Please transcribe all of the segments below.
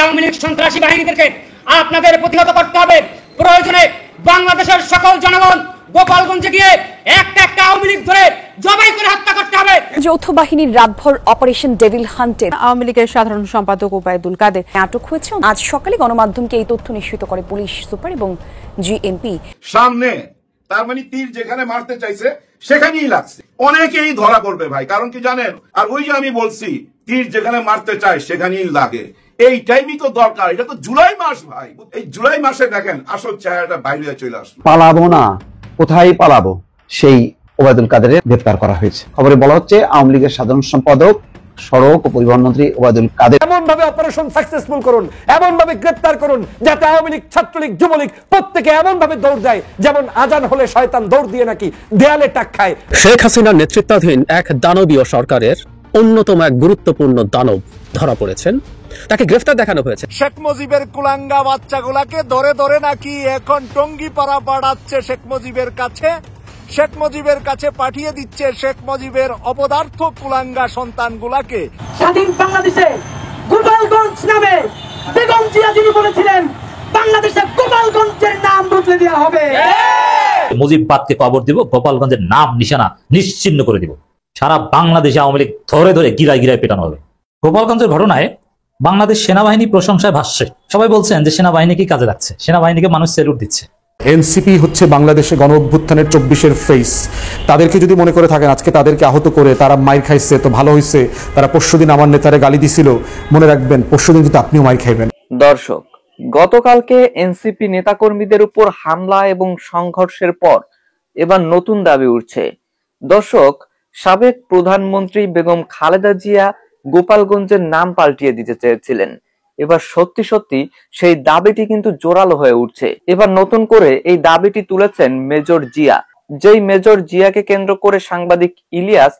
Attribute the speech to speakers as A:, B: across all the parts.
A: আওয়ামী লীগ সন্ত্রাসী বাহিনীদেরকে আপনাদের প্রতিহত করতে হবে। প্রয়োজনে বাংলাদেশের সকল জনগণ গোপালগঞ্জে গিয়ে একটা আওয়ামী লীগ ধরে জবাই করে হত্যা করতে হবে।
B: যৌথ বাহিনীর রাতভর অপারেশন ডেভিল হান্টে
C: আওয়ামী লীগের সাধারণ সম্পাদক ওবায়দুল কাদের
B: আটক হয়েছে। আজ সকালে গণমাধ্যমকে এই তথ্য নিশ্চিত করে পুলিশ সুপার এবং জিএমপি।
D: সামনে তার মানে তীর যেখানে মারতে চাইছে সেখানেই লাগছে। অনেকেই ধরা পড়বে ভাই, কারণ কি জানেন, আর ওই যে আমি বলছি তীর যেখানে মারতে চায় সেখানেই লাগে, এই টাইমই তো দরকার। এটা তো জুলাই মাস ভাই, এই জুলাই মাসে দেখেন আসল চেহারাটা বাইরে চলে আসলো।
E: পালাবো না, কোথায় পালাবো, সেই ওবায়দুল কাদেরের গ্রেফতার করা হয়েছে। খবরে বলা হচ্ছে আওয়ামী লীগের সাধারণ সম্পাদক সড়ক ও পরিবহন মন্ত্রী ওবায়দুল কাদের
F: এমন ভাবে অপারেশন সাকসেসফুল করুন, এমন ভাবে গ্রেফতার করুন যাতে আওয়ামী লীগ, ছাত্রলীগ, যুবলীগ প্রত্যেকে এমন ভাবে দৌড় দেয় যেমন আজান হলে শয়তান দৌড় দিয়ে নাকি দেয়ালে টাক খায়।
G: শেখ হাসিনার নেতৃত্বাধীন এক দানবীয় সরকারের অন্যতম এক গুরুত্বপূর্ণ দানব ধরা পড়েছেন, তাকে গ্রেফতার দেখানো হয়েছে।
H: শেখ মুজিবের কুলাঙ্গা বাচ্চাগুলাকে ধরে ধরে নাকি এখন টঙ্গী পাড়া পাঠাচ্ছে শেখ মুজিবের কাছে পাঠিয়ে দিচ্ছে শেখ মুজিবের অপদার্থ কুলাঙ্গা সন্তানগুলাকে।
I: স্বাধীন বাংলাদেশে গোপালগঞ্জ নামে বেগম জিয়া যিনি বলেছিলেন বাংলাদেশে গোপালগঞ্জের নাম বদলে দেওয়া হবে।
J: মুজিববাদকে কবর দিব, গোপালগঞ্জের নাম নিশানা নিশ্চিহ্ন করে দিব। সারা বাংলাদেশে আওয়ামী লীগ ধরে ধরে গিরায় গিরায় পেটানো হবে। গোপালগঞ্জের ঘটনায় বাংলাদেশ সেনাবাহিনী প্রশংসায় ভাসছে। সবাই বলছেন যে সেনাবাহিনী কি কাজে লাগছে, সেনাবাহিনীকে মানুষ স্যালুট দিচ্ছে।
K: এনসিপি হচ্ছে বাংলাদেশে গণ অভ্যুত্থানের 24-এর ফেস। তাদেরকে যদি মনে করে থাকেন আজকে তাদেরকে আহত করে তারা মাইর খাইছে তো ভালো হয়েছে, তারা পরশুদিন আমার নেতারে গালি দিছিল, মনে রাখবেন পরশুদিন কিন্তু আপনিও মাইর খাইবেন।
L: দর্শক, গতকালকে এনসিপি নেতাকর্মীদের উপর হামলা এবং সংঘর্ষের পর এবার নতুন দাবি উঠছে। দর্শক, সাবেক প্রধানমন্ত্রী বেগম খালেদা জিয়া গোপালগঞ্জের নাম পাল্টিয়ে দিতে চেয়েছিলেন। এবার সত্যি সত্যি সেই দাবিটি কিন্তু জোরালো হয়ে উঠছে। এবার নতুন করে এই দাবিটি তুলেছেন মেজর জিয়া, যেই মেজর জিয়াকে কেন্দ্র করে সাংবাদিক ইলিয়াস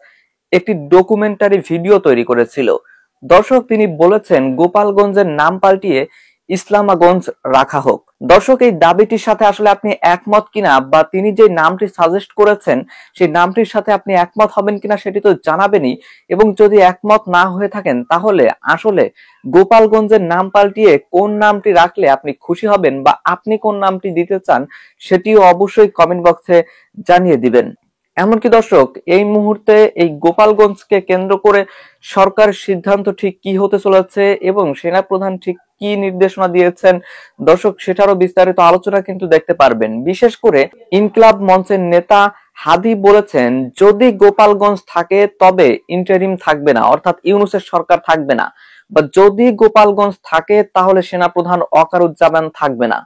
L: একটি ডকুমেন্টারি ভিডিও তৈরি করেছিল। দর্শক, তিনি বলেছেন গোপালগঞ্জের নাম পাল্টিয়ে ইসলামাগঞ্জ রাখা হোক। দর্শক, এই দাবিটির সাথে আসলে আপনি একমত কিনা, বা তিনি যে নামটি সাজেস্ট করেছেন সেই নামটির সাথে আপনি একমত হবেন কিনা সেটি তো জানাবেনই, এবং যদি একমত না হয়ে থাকেন তাহলে আসলে গোপালগঞ্জের নাম পাল্টিয়ে কোন নামটি রাখলে আপনি খুশি হবেন, বা আপনি কোন নামটি দিতে চান সেটিও অবশ্যই কমেন্ট বক্সে জানিয়ে দিবেন। এমনকি দর্শক, এই মুহূর্তে এই গোপালগঞ্জকে কেন্দ্র করে সরকারের সিদ্ধান্ত ঠিক কি হতে চলেছে এবং সেনাপ্রধান ঠিক কি নির্দেশনা দিয়েছেন দর্শক, সেটারও বিস্তারিত আলোচনা কিন্তু দেখতে পারবেন। বিশেষ করে ইনকিলাব মঞ্চের নেতা হাদি বলেছেন যদি গোপালগঞ্জ থাকে তবে ইন্টারিম থাকবে না, অর্থাৎ ইউনূসের সরকার থাকবে না, বা যদি গোপালগঞ্জ থাকে তাহলে সেনাপ্রধান ওয়াকারুজ্জামান থাকবে না,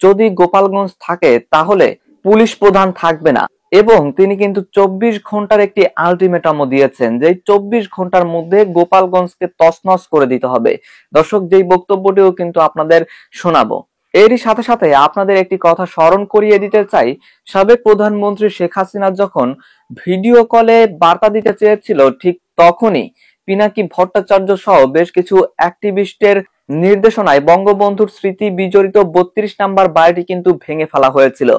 L: যদি গোপালগঞ্জ থাকে তাহলে পুলিশ প্রধান থাকবে না। এবং তিনি কিন্তু 24 ঘন্টার একটি আলটিমেটামও দিয়েছেন যে 24 ঘন্টার মধ্যে গোপালগঞ্জকে তছনছ করে দিতে হবে। দর্শক, যেই বক্তব্যটিও কিন্তু আপনাদের শোনাবো। এরই সাথে সাথে আপনাদের একটি কথা স্মরণ করিয়ে দিতে চাই, সাবেক প্রধানমন্ত্রী শেখ হাসিনা যখন ভিডিও কলে বার্তা দিতে চেয়েছিল ঠিক তখনই পিনাকি ভট্টাচার্য সহ বেশ কিছু অ্যাক্টিভিস্টের নির্দেশনায় বঙ্গবন্ধুর স্মৃতি বিজড়িত 32 নাম্বার বাড়িটি কিন্তু ভেঙে ফেলা হয়েছিল,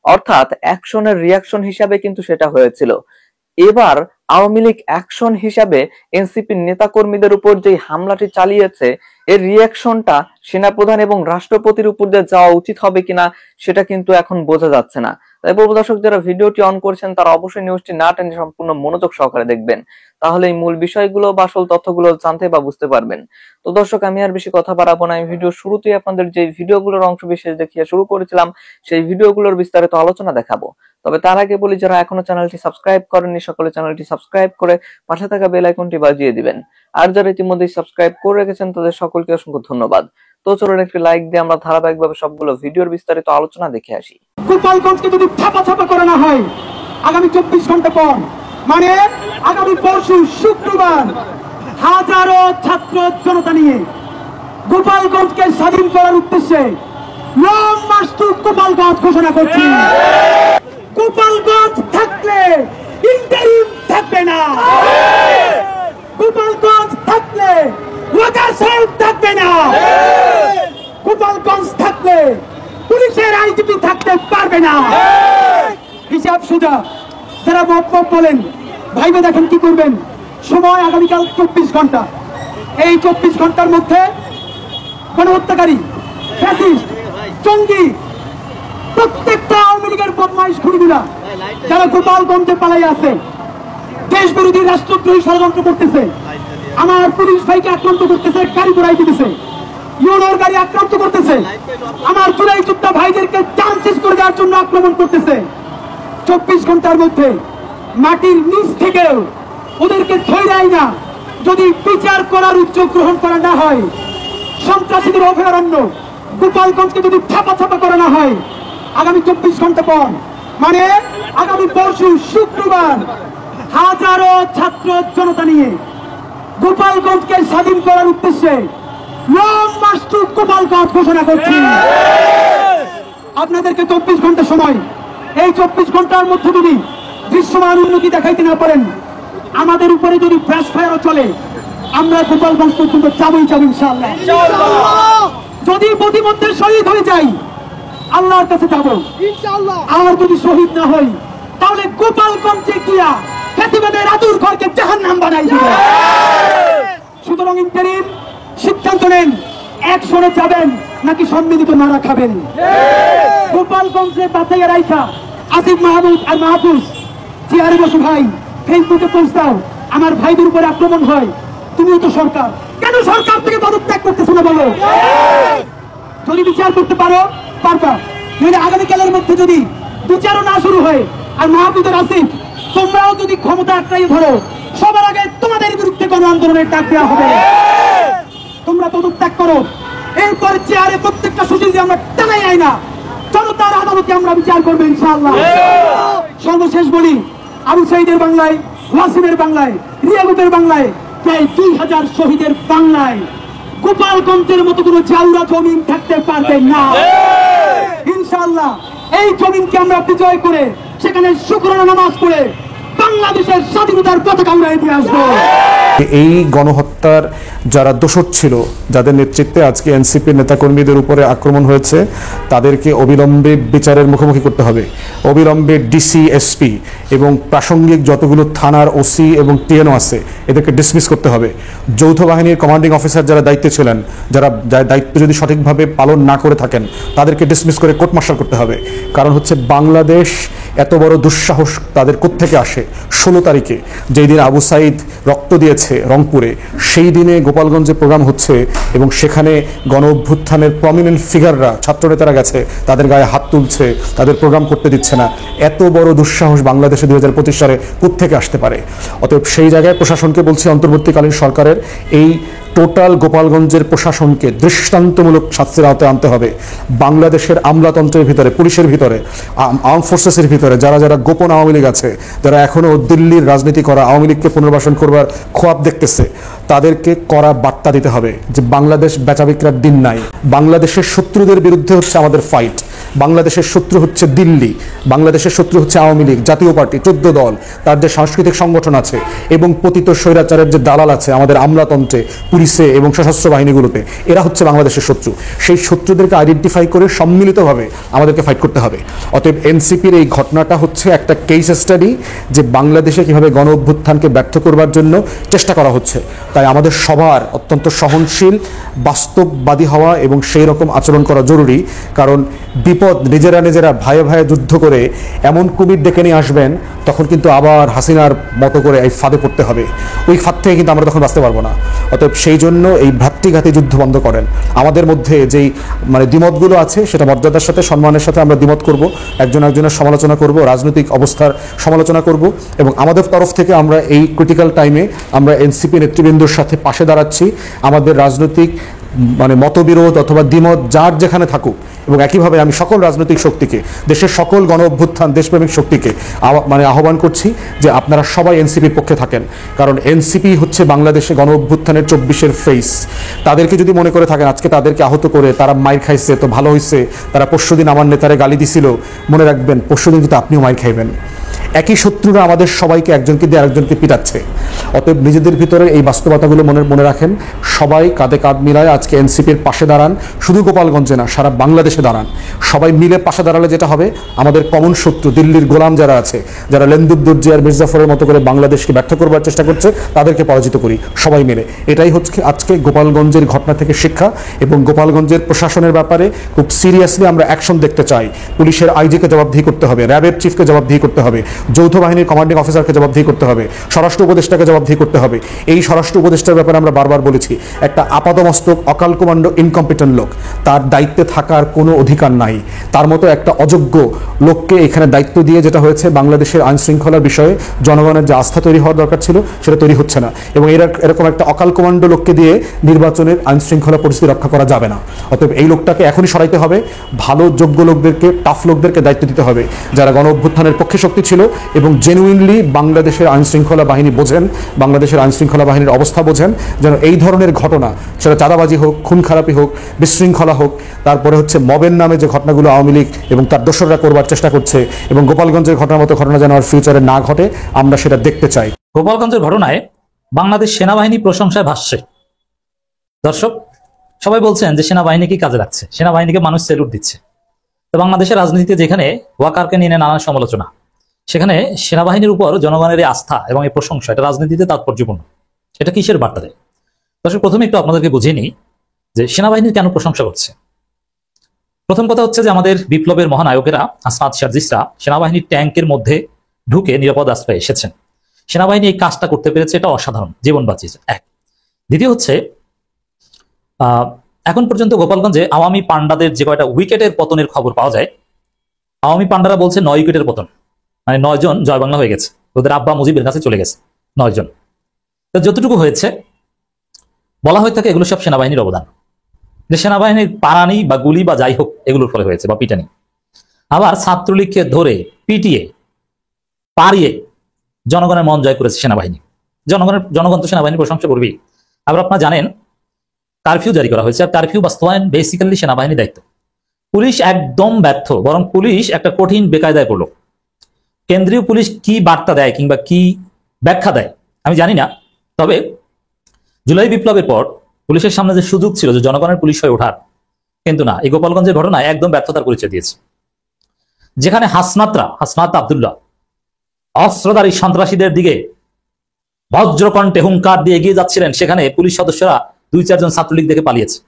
L: অর্থাৎ অ্যাকশনের রিয়াকশন হিসাবে কিন্তু সেটা হয়েছিল। এবার আওয়ামী লীগ অ্যাকশন হিসাবে এনসিপির নেতাকর্মীদের উপর যে হামলাটি চালিয়েছে এর রিয়াকশনটা সেনাপ্রধান এবং রাষ্ট্রপতির উপর দিয়ে যাওয়া উচিত হবে কিনা সেটা কিন্তু এখন বোঝা যাচ্ছে না। তাই বলবো দর্শক, যারা ভিডিওটি অন করছেন তারা অবশ্যই নিউজটি না টেনে সম্পূর্ণ মনোযোগ সহকারে দেখবেন, তাহলে এই মূল বিষয়গুলো বা আসল তথ্যগুলো জানতে বা বুঝতে পারবেন। তো দর্শক, আমি আর বেশি কথা বাড়াবো না। আমি ভিডিও শুরুতেই আপনাদের যে ভিডিওগুলোর অংশ বিশেষ দেখিয়ে শুরু করেছিলাম সেই ভিডিওগুলোর বিস্তারিত আলোচনা দেখাবো। তবে তার আগে বলি, যারা এখনো চ্যানেলটি সাবস্ক্রাইব করেননি সকলে চ্যানেলটি সাবস্ক্রাইব করে পাশে থাকা বেল আইকনটি বাজিয়ে দিবেন, আর যারা ইতিমধ্যে সাবস্ক্রাইব করে রেখেছেন তাদের সকলকে অসংখ্য ধন্যবাদ। তো চলুন একটি লাইক দিয়ে আমরা ধারাবাহিকভাবে সবগুলো ভিডিওর বিস্তারিত আলোচনা দেখে আসি।
I: গোপালগঞ্জকে যদি ছাপা করা না হয় আগামী 24 ঘন্টা পর, মানে আগামী পরশু শুক্রবার, হাজারো ছাত্র জনতা নিয়ে গোপালগঞ্জকে স্বাধীন করার উদ্দেশ্যে লং মার্চ টু গোপালগঞ্জ ঘোষণা করছি। গোপালগঞ্জ থাকলে ইন্টারিম থাকবে না, গোপালগঞ্জ থাকলে ওয়াকার সাহেব থাকবে না, গোপালগঞ্জ থাকলে পুলিশের আইজিপি থাকতে পারবে না। হিসাব সোজা। যারা মত বলেন ভাইবে দেখেন কি করবেন। সময় আগামীকাল 24 ঘন্টা। এই 24 ঘন্টার মধ্যে গণহত্যাকারী, ফ্যাসিস্ট, জঙ্গি, প্রত্যেকটা আওয়ামী লীগের বদমাইশ খুনিগুলা যারা গোপালগঞ্জে পালাই আছে, দেশ বিরোধী রাষ্ট্রদ্রোহী ষড়যন্ত্র করতেছে, আমার পুলিশ ভাইকে আক্রান্ত করতেছে, গাড়ি ঘোড়াই দিতেছে, ইউনোর গাড়ি আক্রান্ত করতেছে, আমার জুলাই যোদ্ধা ভাইদেরকে জান শেষ করে দেওয়ার জন্য আক্রমণ করতেছে। 24 ঘন্টার মধ্যে মাটির নিচ থেকেও ওদেরকে ধৈর্যই না যদি বিচার করার উদ্যোগ গ্রহণ করা না হয়, সন্ত্রাসীদের অভয়ারণ্য গোপালগঞ্জকে যদি ছাপা করা না হয়, আগামী 24 ঘন্টা পর মানে আগামী পরশু শুক্রবার হাজারো ছাত্র জনতা নিয়ে গোপালগঞ্জকে স্বাধীন করার উদ্দেশ্যে লং মার্চ টু গোপালগঞ্জ ঘোষণা করছি। আপনাদেরকে 24 ঘন্টা সময়, এই 24 ঘন্টার মধ্যে যদি দৃশ্যমান উন্নতি দেখাইতে না পারেন, আমাদের উপরে যদি ফ্ল্যাশ ফায়ারও চলে, আমরা গোপালগঞ্জ পর্যন্ত যাবই ইনশাআল্লাহ। যদি প্রতিমধ্যে শহীদ হয়ে যাই, আল্লাহর কাছে যাব ইনশাআল্লাহ। আর যদি শহীদ না হই, তাহলে গোপালগঞ্জে গিয়া ফ্যাসিবাদের আদুর ঘরকে জাহান্নাম বানাই দিব। সুতরাং ইন্টারিম সিদ্ধান্ত নেন, একশনে যাবেন নাকি সম্মিলিত নারা খাবেন। গোপালগঞ্জে বাঁচাইয়া রাইখা আসিফ মাহমুদ আর মাহফুজ চেয়ারে বসে ভাই ফেসবুকে পোস্ট দাও, আমার ভাইদের উপরে আক্রমণ হয়, তুমিও তো সরকার, কেন সরকার থেকে পদত্যাগ করতেছো না বলো? যদি বিচার করতে পারো পারবা, যদি আগামীকালের মধ্যে যদি বিচারও না শুরু হয় আর মাহফুজের আসিফ তোমরাও যদি ক্ষমতা আঁকড়াই ধরো, সবার আগে তোমাদের বিরুদ্ধে গণ আন্দোলনের ডাক দেওয়া হবে। তোমরা পদত্যাগ করো, এরপর চেয়ারে প্রত্যেকটা সুযোগ আমরা টানাই আই না, জনতার আদালতে আমরা বিচার করবো ইনশাআল্লাহ। সর্বশেষ বলি, আবু সাইদের বাংলায়, ওয়াসিমের বাংলায়, রিয়াগুপের বাংলায়, প্রায় 2000 শহীদের বাংলায় গোপালগঞ্জের মতো কোনো জাউরা জমিন থাকতে পারবে না ইনশাআল্লাহ। এই জমিনকে আমরা বিজয় করে সেখানে শুকরানা নামাজ পড়ে বাংলাদেশের স্বাধীনতার পতাকা আমরা এগিয়ে আসবো।
K: এই গণহত্যার যারা দোষর ছিল, যাদের নেতৃত্বে আজকে এনসিপির নেতাকর্মীদের উপরে আক্রমণ হয়েছে, তাদেরকে অবিলম্বে বিচারের মুখোমুখি করতে হবে। অবিলম্বে ডিসি, এসপি এবং প্রাসঙ্গিক যতগুলো থানার ওসি এবং টিএনও আছে, এদেরকে ডিসমিস করতে হবে। যৌথ বাহিনীর কমান্ডিং অফিসার যারা দায়িত্বে ছিলেন, যারা দায়িত্ব যদি সঠিকভাবে পালন না করে থাকেন, তাদেরকে ডিসমিস করে কোর্ট মার্শাল করতে হবে। কারণ হচ্ছে বাংলাদেশ এত বড় দুঃসাহস তাদের কোত্থেকে আসে? 16 তারিখে যেই দিন আবু সাইদ রক্ত দিয়েছে রংপুরে, সেই দিনে গোপালগঞ্জে প্রোগ্রাম হচ্ছে এবং সেখানে গণ অভ্যুত্থানের প্রমিনেন্ট ফিগাররা, ছাত্রনেতারা গেছে, তাদের গায়ে হাত তুলছে, তাদের প্রোগ্রাম করতে দিচ্ছে না। এত বড় দুঃসাহস বাংলাদেশে 2025 সালে কোত্থেকে আসতে পারে? অতএব সেই জায়গায় প্রশাসনকে বলছি, অন্তর্বর্তীকালীন সরকারের এই টোটাল গোপালগঞ্জের প্রশাসনকে দৃষ্টান্তমূলক শাস্তির আওতায় আনতে হবে। বাংলাদেশের আমলাতন্ত্রের ভিতরে, পুলিশের ভিতরে, আর্ম ফোর্সেসের ভিতরে যারা যারা গোপন আওয়ামী লীগ আছে, যারা এখনো দিল্লির রাজনীতি করা, আওয়ামী লীগকে পুনর্বাসন করবার খোয়াব দেখতেছে, তাদেরকে কড়া বার্তা দিতে হবে যে বাংলাদেশ বেচা বিক্রার দিন নাই। বাংলাদেশের শত্রুদের বিরুদ্ধে হচ্ছে আমাদের ফাইট। বাংলাদেশের শত্রু হচ্ছে দিল্লি, বাংলাদেশের শত্রু হচ্ছে আওয়ামী লীগ, জাতীয় পার্টি, 14 দল, তার যে সাংস্কৃতিক সংগঠন আছে এবং পতিত স্বৈরাচারের যে দালাল আছে আমাদের আমলাতন্ত্রে, পুলিশে এবং সশস্ত্র বাহিনীগুলোতে, এরা হচ্ছে বাংলাদেশের শত্রু। সেই শত্রুদেরকে আইডেন্টিফাই করে সম্মিলিতভাবে আমাদেরকে ফাইট করতে হবে। অতএব এনসিপির এই ঘটনাটা হচ্ছে একটা কেস স্টাডি যে বাংলাদেশে কিভাবে গণ অভ্যুত্থানকে ব্যর্থ করবার জন্য চেষ্টা করা হচ্ছে। তাই আমাদের সবার অত্যন্ত সহনশীল, বাস্তববাদী হওয়া এবং সেই রকম আচরণ করা জরুরি। কারণ বিপদ নিজেরা নিজেরা ভাইয়ে ভাইয়ে যুদ্ধ করে এমন কুমির ডেকে নিয়ে আসবেন, তখন কিন্তু আবার হাসিনার মতো করে এই ফাঁদে পড়তে হবে। ওই ফাঁদ থেকে কিন্তু আমরা তখন বাঁচতে পারবো না। অতএব সেই জন্য এই ভ্রাতৃঘাতী যুদ্ধ বন্ধ করেন। আমাদের মধ্যে যেই দ্বিমতগুলো আছে, সেটা মর্যাদার সাথে, সম্মানের সাথে আমরা দ্বিমত করব, একজন একজনের সমালোচনা করব, রাজনৈতিক অবস্থার সমালোচনা করব এবং আমাদের তরফ থেকে আমরা এই ক্রিটিক্যাল টাইমে আমরা এনসিপি নেতৃবৃন্দর সাথে পাশে দাঁড়াচ্ছি। আমাদের রাজনৈতিক মতবিরোধ অথবা দ্বিমত যার যেখানে থাকুক, এবং একইভাবে আমি সকল রাজনৈতিক শক্তিকে, দেশের সকল গণ অভ্যুত্থান দেশপ্রেমিক শক্তিকে আহ্বান করছি যে আপনারা সবাই এনসিপির পক্ষে থাকেন। কারণ এনসিপি হচ্ছে বাংলাদেশে গণ অভ্যুত্থানের 24-এর ফেস। তাদেরকে যদি মনে করে থাকেন আজকে তাদেরকে আহত করে তারা মাইর খাইছে তো ভালো হয়েছে, তারা পরশুদিন আমার নেতারে গালি দিছিল, মনে রাখবেন পরশুদিন কিন্তু আপনিও মাইর খাইবেন। একই শত্রুরা আমাদের সবাইকে একজনকে দিয়ে আরেকজনকে পিটাচ্ছে। অতএব নিজেদের ভিতরে এই বাস্তবতাগুলো মনে রাখেন। সবাই কাঁধে কাঁধ মিলায় আজকে এনসিপির পাশে দাঁড়ান, শুধু গোপালগঞ্জে না সারা বাংলাদেশে দাঁড়ান। সবাই মিলে পাশে দাঁড়ালে যেটা হবে, আমাদের কমন শত্রু দিল্লির গোলাম যারা আছে, যারা লেন্দুর দর্জি আর মির্জাফরের মতো করে বাংলাদেশকে ব্যর্থ করবার চেষ্টা করছে, তাদেরকে পরাজিত করি সবাই মিলে। এটাই হচ্ছে আজকে গোপালগঞ্জের ঘটনা থেকে শিক্ষা। এবং গোপালগঞ্জের প্রশাসনের ব্যাপারে খুব সিরিয়াসলি আমরা অ্যাকশন দেখতে চাই। পুলিশের আইজিকে জবাবদিহি করতে হবে, র্যাবের চিফকে জবাবদিহি করতে হবে, যৌথ বাহিনীর কমান্ডিং অফিসারকে জবাবদিহি করতে হবে, স্বরাষ্ট্র উপদেষ্টাকে জবাবদিহি করতে হবে। এই স্বরাষ্ট্র উপদেষ্টার ব্যাপারে আমরা বারবার বলেছি, একটা আপাদমস্তক অকাল কমান্ডো ইনকম্পিটেন্ট লোক, তার দায়িত্বে থাকার কোনো অধিকার নাই। তার মতো একটা অযোগ্য লোককে এখানে দায়িত্ব দিয়ে যেটা হয়েছে, বাংলাদেশের আইন শৃঙ্খলার বিষয়ে জনগণের যে আস্থা তৈরি হওয়ার দরকার ছিল সেটা তৈরি হচ্ছে না। এবং এরকম একটা অকাল কমান্ডো লোককে দিয়ে নির্বাচনের আইন শৃঙ্খলা পরিস্থিতি রক্ষা করা যাবে না। অতএব এই লোকটাকে এখনই সরাইতে হবে। ভালো যোগ্য লোকদেরকে, টাফ লোকদেরকে দায়িত্ব দিতে হবে, যারা গণ অভ্যুত্থানের পক্ষে শক্তি ছিল এবং জেনুইনলি বাংলাদেশের আইন শৃঙ্খলা বাহিনী বোঝেন, বাংলাদেশের আইন শৃঙ্খলা বাহিনীর অবস্থা বোঝেন, যেন এই ধরনের ঘটনা, সেটা চাঁদাবাজি হোক, খুন খারাপি হোক, বিশৃঙ্খলা হোক, তারপরে হচ্ছে মবের নামে যে ঘটনাগুলো আওয়ামী লীগ এবং তার দোসররা করবার চেষ্টা করছে, এবং গোপালগঞ্জের ঘটনার মতো ঘটনা যেন আর ফিউচারে না ঘটে, আমরা সেটা দেখতে চাই।
J: গোপালগঞ্জের ঘটনায় বাংলাদেশ সেনাবাহিনী প্রশংসায় ভাসছে। দর্শক, সবাই বলছেন যে সেনাবাহিনী কি কাজে লাগছে, সেনাবাহিনীকে মানুষ স্যালুট দিচ্ছে। তো বাংলাদেশের রাজনীতিতে যেখানে ওয়াকারকে নিয়ে নানা সমালোচনা, সেখানে সেনাবাহিনীর উপর জনগণের এই আস্থা এবং এই প্রশংসা, এটা রাজনীতিতে তাৎপর্যপূর্ণ। এটা কিসের বার্তা দেয়? দর্শক, প্রথমে একটু আপনাদেরকে বুঝিয়ে নিই যে সেনাবাহিনীর কেন প্রশংসা করছে। প্রথম কথা হচ্ছে যে আমাদের বিপ্লবের মহানায়কেরা আসমাত শারজিসরা সেনাবাহিনীর ট্যাঙ্কের মধ্যে ঢুকে নিরাপদ আশ্রয়ে এসেছেন। সেনাবাহিনী এই কাজটা করতে পেরেছে, এটা অসাধারণ, জীবন বাঁচিয়েছে। এক। দ্বিতীয় হচ্ছে এখন পর্যন্ত গোপালগঞ্জে আওয়ামী পান্ডাদের যে কয়টা উইকেটের পতনের খবর পাওয়া যায়, আওয়ামী পান্ডারা বলছে 9 উইকেটের পতন, মানে 9 জন জয় বাংলা হয়ে গেছে, ওদের আব্বা মুজিবের কাছে চলে গেছে 9 জন। তো যতটুকু হয়েছে বলা হয়ে থাকে এগুলো সব সেনাবাহিনীর অবদান, যে সেনাবাহিনীর পারানি বা গুলি বা যাই হোক এগুলোর ফলে হয়েছে, বা পিটানি। আবার ছাত্রলীগকে ধরে পিটিয়ে পারিয়ে জনগণের মন জয় করেছে সেনাবাহিনী। জনগণ তো সেনাবাহিনীর প্রশংসা করবেই। আবার আপনারা জানেন কারফিউ জারি করা হয়েছে, আর কারফিউ বাস্তবায়ন বেসিক্যালি সেনাবাহিনীর দায়িত্ব। পুলিশ একদম ব্যর্থ, বরং পুলিশ একটা কঠিন বেকায়দায় পড়লো। কেন্দ্রীয় পুলিশ কি বার্তা দেয় কিংবা কি ব্যাখ্যা দেয় আমি জানি না, তবে জুলাই বিপ্লবের পর পুলিশের সামনে যে সুযোগ ছিল যে জনগণের পুলিশ হয়ে ওঠার, কিন্তু না, এই গোপালগঞ্জের ঘটনায় একদম ব্যর্থতার পরিচয় দিয়েছে। যেখানে হাসনাত আব্দুল্লাহ অস্ত্রধারী সন্ত্রাসীদের দিকে বজ্রকণ্ঠে হুঙ্কার দিয়ে এগিয়ে যাচ্ছিলেন, সেখানে পুলিশ সদস্যরা 2-4 জন ছাত্রলীগ দেখে পালিয়েছে।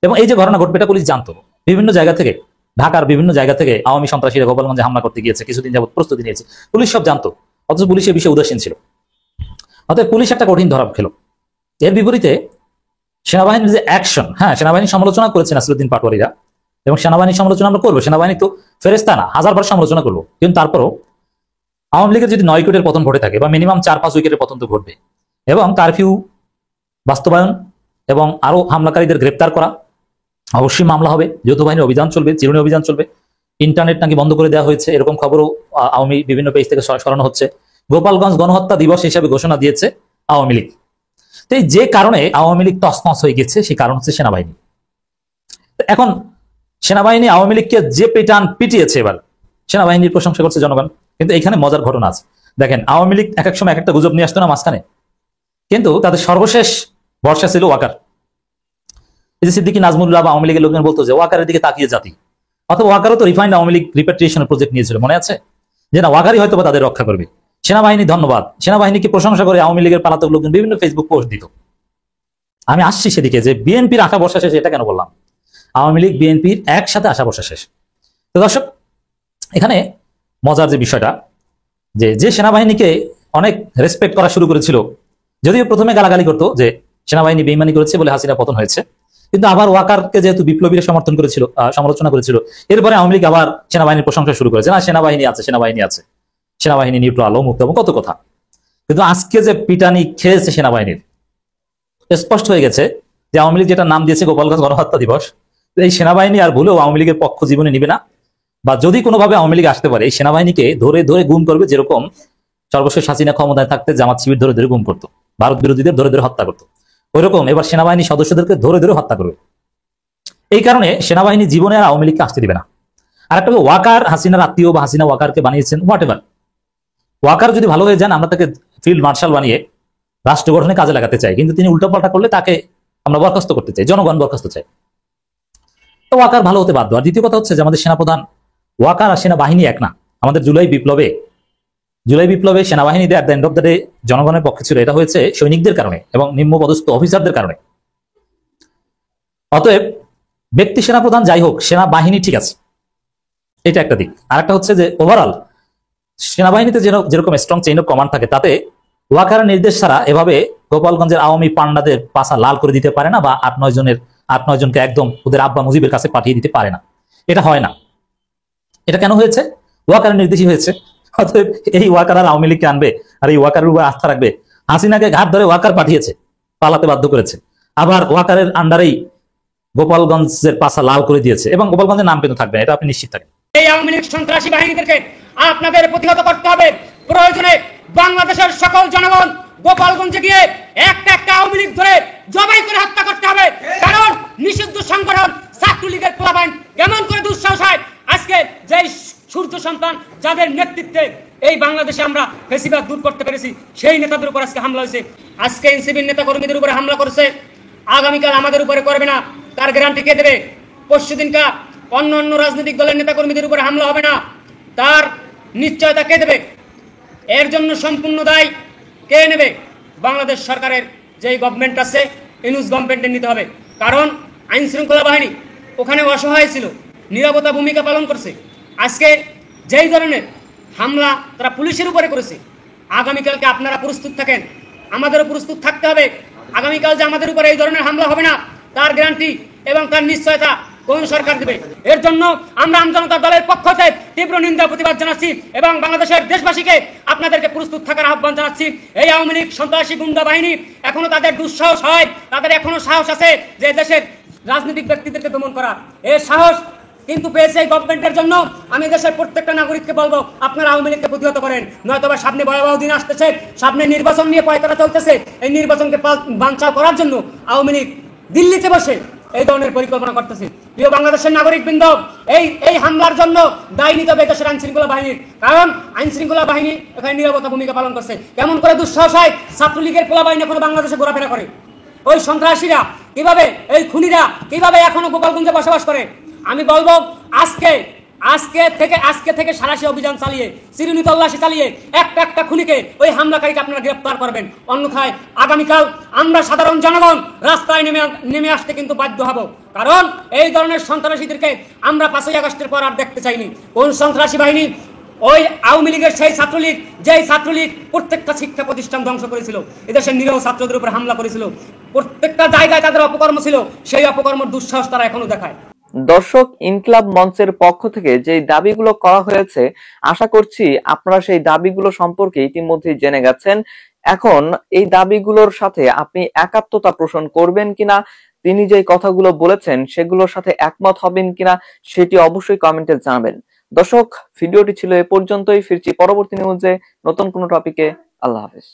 J: এবং এই যে ঘটনা ঘটবে এটা পুলিশ জানতো। বিভিন্ন জায়গা থেকে, ঢাকার বিভিন্ন জায়গা থেকে আওয়ামী সন্ত্রাসীরা গোপালগঞ্জে হামলা করতে গিয়েছে, কিছুদিন যাবত প্রস্তুতি নিয়েছে, পুলিশ সব জানতো, অথচ পুলিশ এই বিষয়ে উদাসীন ছিল। অতএব পুলিশ একটা কঠিন ধরা খেলো। এর বিপরীতে সেনাবাহিনীর যে অ্যাকশন, হ্যাঁ, সেনাবাহিনীর সমালোচনা করেছে নাসিরুদ্দিন পাটোয়ারিরা, এবং সেনাবাহিনীর সমালোচনা আমরা করবো, সেনাবাহিনী তো ফেরেস্তা না, 1000বার সমালোচনা করবো, কিন্তু তারপরও আওয়ামী লীগের যদি 9 উইকেটের পতন ঘটে থাকে, বা মিনিমাম 4-5 উইকেটের পতন তো ঘটবে, এবং কারফিউ বাস্তবায়ন এবং আরো হামলাকারীদের গ্রেপ্তার করা, অবশ্যই মামলা হবে, যৌথ বাহিনীর অভিযান চলবে, চিরুনি অভিযান চলবে, ইন্টারনেট নাকি বন্ধ করে দেওয়া হয়েছে, এরকম খবরও আওয়ামী বিভিন্ন পেজ থেকে সরানো হচ্ছে। গোপালগঞ্জ গণহত্যা দিবস হিসেবে ঘোষণা দিয়েছে আওয়ামী লীগ। তো যে কারণে আওয়ামী লীগ তছনছ হয়ে গেছে, সেই কারণ হচ্ছে সেনাবাহিনী। এখন সেনাবাহিনী আওয়ামী লীগকে যে পিটিয়েছে, এবার সেনাবাহিনীর প্রশংসা করছে জনগণ। কিন্তু এখানে মজার ঘটনা আছে। দেখেন, আওয়ামী লীগ এক এক সময় এক একটা গুজব নিয়ে আসতো না মাঝখানে, কিন্তু তাদের সর্বশেষ ভরসা ছিল ওয়াকার। এই যে সিদ্দিকী নাজমুল্লাহ বা আওয়ামী লীগের লোকজন বলতো যে ওয়াকারের দিকে তাকিয়ে জাতি, অথবা ওয়াকারও তো রিফাইন্ড আওয়ামী লীগ রিপ্যাট্রিয়েশনের প্রজেক্ট নিয়েছিল, মনে আছে? যে না, ওয়াকারই হয়তো তাদের রক্ষা করবে। সেনাবাহিনী ধন্যবাদ, সেনাবাহিনীকে প্রশংসা করে আওয়ামী লীগের পালাতক লোকজন বিভিন্ন ফেসবুক পোস্ট দিত। আমি আসছি সেদিকে, যে বিএনপির আশা বর্ষা শেষ, এটা কেন বললাম? আওয়ামী লীগ বিএনপির একসাথে আশা বর্ষা শেষ। তো দর্শক, এখানে মজার যে বিষয়টা, যে সেনাবাহিনীকে অনেক রেসপেক্ট করা শুরু করেছিল, যদিও প্রথমে গালাগালি করতো যে সেনাবাহিনী বেইমানি করেছে বলে হাসিনা পতন হয়েছে, কিন্তু আবার ওয়াকারকে যেহেতু বিপ্লবীরা সমর্থন করেছিল, সমালোচনা করেছিল, এরপরে আওয়ামী লীগ আবার সেনাবাহিনীর প্রশংসা শুরু করেছে, না সেনাবাহিনী আছে, সেনাবাহিনী নিউট্রাল, মুক্ত এবং কত কথা। কিন্তু আজকে যে পিটানি খেয়েছে সেনাবাহিনীর, স্পষ্ট হয়ে গেছে যে আওয়ামী লীগ যেটা নাম দিয়েছে গোপালগঞ্জ গণহত্যা দিবস, এই সেনাবাহিনী আর ভুলেও আওয়ামী লীগের পক্ষ জীবনে নিবে না, বা যদি কোনোভাবে আওয়ামী লীগ আসতে পারে, এই সেনাবাহিনীকে ধরে ধরে গুম করবে, যেরকম সর্বশেষ হাসিনা ক্ষমতায় থাকতে জামাত শিবির ধরে ধরে গুম করতো, ভারত বিরোধীদের ধরে ধরে হত্যা করতো, ওইরকম এবার সেনাবাহিনী সদস্যদেরকে ধরে ধরে হত্যা করবে। এই কারণে সেনাবাহিনী জীবনে আর আওয়ামী লীগকে আসতে দিবে না। আর একটা ওয়াকার হাসিনার আত্মীয়, বা হাসিনা ওয়াকারকে বানিয়েছেন, হোয়াট এভার, ওয়াকার যদি ভালো হয়ে যান আমরা তাকে ফিল্ড মার্শাল বানিয়ে রাষ্ট্র গঠনে কাজে লাগাতে চাই, কিন্তু তিনি উল্টোপাল্টা করলে তাকে আমরা বরখাস্ত করতে চাই, জনগণ বরখাস্ত চাই। তো ওয়াকার ভালো হতে বাধ্য। আর দ্বিতীয় কথা হচ্ছে যে আমাদের সেনাপ্রধান ওয়াকার আর সেনাবাহিনী এক না। আমাদের জুলাই বিপ্লবে সেনাবাহিনীতে at the end of the day জনগণের পক্ষে ছিল। এটা হয়েছে সৈনিকদের কারণে এবং নিম্নপদস্থ অফিসারদের কারণে। অতএব ব্যক্তি সেনাপ্রধান যাই হোক, সেনাবাহিনী ঠিক আছে, এটা একটা দিক। আর একটা হচ্ছে যে ওভারঅল সেনাবাহিনীতে যেরকম স্ট্রং চেইন অফ কমান্ড থাকে, তাতে ওয়াকারের নির্দেশ ছাড়া এভাবে গোপালগঞ্জের আওয়ামী পান্ডাদের পাছা লাল করে দিতে পারে না, বা 8-9 জনকে একদম ওদের আব্বা মুজিবের কাছে পাঠিয়ে দিতে পারে না। এটা হয় না। এটা কেন হয়েছে? ওয়াকারের নির্দেশই হয়েছে। অতএব এই ওয়াকার আর আওয়ামী লীগকে আনবে আর এই ওয়াকারের উপর আস্থা রাখবে? হাসিনাকে ঘাট ধরে ওয়াকার পাঠিয়েছে, পালাতে বাধ্য করেছে, আবার ওয়াকারের আন্ডারেই গোপালগঞ্জের পাছা লাল করে দিয়েছে, এবং গোপালগঞ্জের নাম কিন্তু থাকবে না, এটা আপনি নিশ্চিত থাকেন।
A: এই আওয়ামী লীগ সন্ত্রাসী বাহিনীদেরকে আপনাদের প্রতিহত করতে হবে। প্রয়োজনে বাংলাদেশের সকল জনগণ গোপালগঞ্জে গিয়ে একটা আওয়ামী লীগ ধরে জবাই করে হত্যা করতে হবে। কারণ নিষিদ্ধ সংগঠন ছাত্রলীগের প্লাবাইন কেমন করে দুঃসাহস হয়, আজকে যে সূর্য সন্তান যাদের নেতৃত্বে এই বাংলাদেশে আমরা ফেসিবাদ দূর করতে পেরেছি, সেই নেতাদের উপর আজকে হামলা হয়েছে। আজকে এনসিপির নেতা কর্মীদের উপরে হামলা করেছে, আগামীকাল আমাদের উপরে করবে না, তার গ্যারান্টি কে দেবে? পরশুদিনকা অন্য রাজনৈতিক দলের নেতা কর্মীদের উপরে হামলা হবে না, তার নিশ্চয়তা কে দেবে? এর জন্য সম্পূর্ণ দায় কে নেবে? বাংলাদেশ সরকারের যেই গভর্নমেন্ট আছে, ইউনুস গভর্নমেন্টের নিতে হবে। কারণ আইন শৃঙ্খলা বাহিনী ওখানে অসহায় ছিল, নীরবতা ভূমিকা পালন করছে। আজকে যেই ধরনের হামলা তারা পুলিশের উপরে করেছে, আগামীকালকে আপনারা প্রস্তুত থাকেন, আমাদেরও প্রস্তুত থাকতে হবে। আগামীকাল যে আমাদের উপরে এই ধরনের হামলা হবে না, তার গ্যারান্টি এবং তার নিশ্চয়তা কোন সরকার দেবে? এর জন্য আমরা আমজনতা দলের পক্ষ থেকে তীব্র নিন্দা প্রতিবাদ জানাচ্ছি এবং বাংলাদেশের দেশবাসীকে আপনাদেরকে প্রস্তুত থাকার আহ্বান জানাচ্ছি। এই আওয়ামী লীগ সন্ত্রাসী গুন্ডা বাহিনী এখনো তাদের দুঃসাহস হয়, তাদের এখনো সাহস আছে যে দেশের রাজনৈতিক ব্যক্তিদেরকে দমন করা। এই সাহস কিন্তু পেয়েছে এই গভর্নমেন্টের জন্য। আমি দেশের প্রত্যেকটা নাগরিককে বলবো, আপনারা আওয়ামী লীগকে প্রতিহত করেন, নয়তোবা সামনে ভয়াবহ দিন আসতেছে, সামনে নির্বাচন নিয়ে পয়তারা চলতেছে। এই নির্বাচনকে বানচাল করার জন্য আওয়ামী লীগ দিল্লিতে বসে এই ধরনের পরিকল্পনা করতেছে। প্রিয় বাংলাদেশের নাগরিকবৃন্দ, এই হামলার জন্য দায়ী নিতে হবে দেশের আইন শৃঙ্খলা বাহিনীর। কারণ আইন শৃঙ্খলা বাহিনী এখানে নীরবতা ভূমিকা পালন করছে। কেমন করে দুঃসাহস হয়, ছাত্রলীগের পোলা বাহিনী এখনো বাংলাদেশে ঘোরাফেরা করে, ওই সন্ত্রাসীরা কিভাবে, এই খুনিরা কিভাবে এখনো গোপালগঞ্জে বসবাস করে। আমি বলবো আজকে থেকে সারাশি অভিযান চালিয়ে, চিরুনি তল্লাশি চালিয়ে একটা খুনিকে, ওই হামলাকারীকে আপনারা গ্রেফতার করবেন। অন্যথায় আগামীকাল আমরা সাধারণ জনগণ রাস্তায় নেমে আসতে কিন্তু বাধ্য হব। কারণ এই ধরনের সন্ত্রাসীদেরকে আমরা 5ই আগস্টের পর আর দেখতে চাইনি। কোন সন্ত্রাসী বাহিনী? ওই আওয়ামী লীগের সেই ছাত্রলীগ, যেই ছাত্রলীগ প্রত্যেকটা শিক্ষা প্রতিষ্ঠান ধ্বংস করেছিল, এদেশের নিরীহ ছাত্রদের উপর হামলা করেছিল, প্রত্যেকটা জায়গায় তাদের অপকর্ম ছিল, সেই অপকর্মের দুঃসাহস তারা এখনো দেখায়।
L: দর্শক, ইনকিলাব মঞ্চের পক্ষ থেকে যে দাবিগুলো করা হয়েছে, আশা করছি আপনারা সেই দাবিগুলো সম্পর্কে ইতিমধ্যেই জেনে গেছেন। এখন এই দাবিগুলোর সাথে আপনি একাত্মতা পোষণ করবেন কিনা, তিনি যে কথাগুলো বলেছেন সেগুলোর সাথে একমত হবেন কিনা, সেটি অবশ্যই কমেন্টে জানাবেন। দর্শক, ভিডিওটি ছিল এ পর্যন্তই। ফিরছি পরবর্তী নিউজে নতুন কোনো টপিকে। আল্লাহ হাফেজ।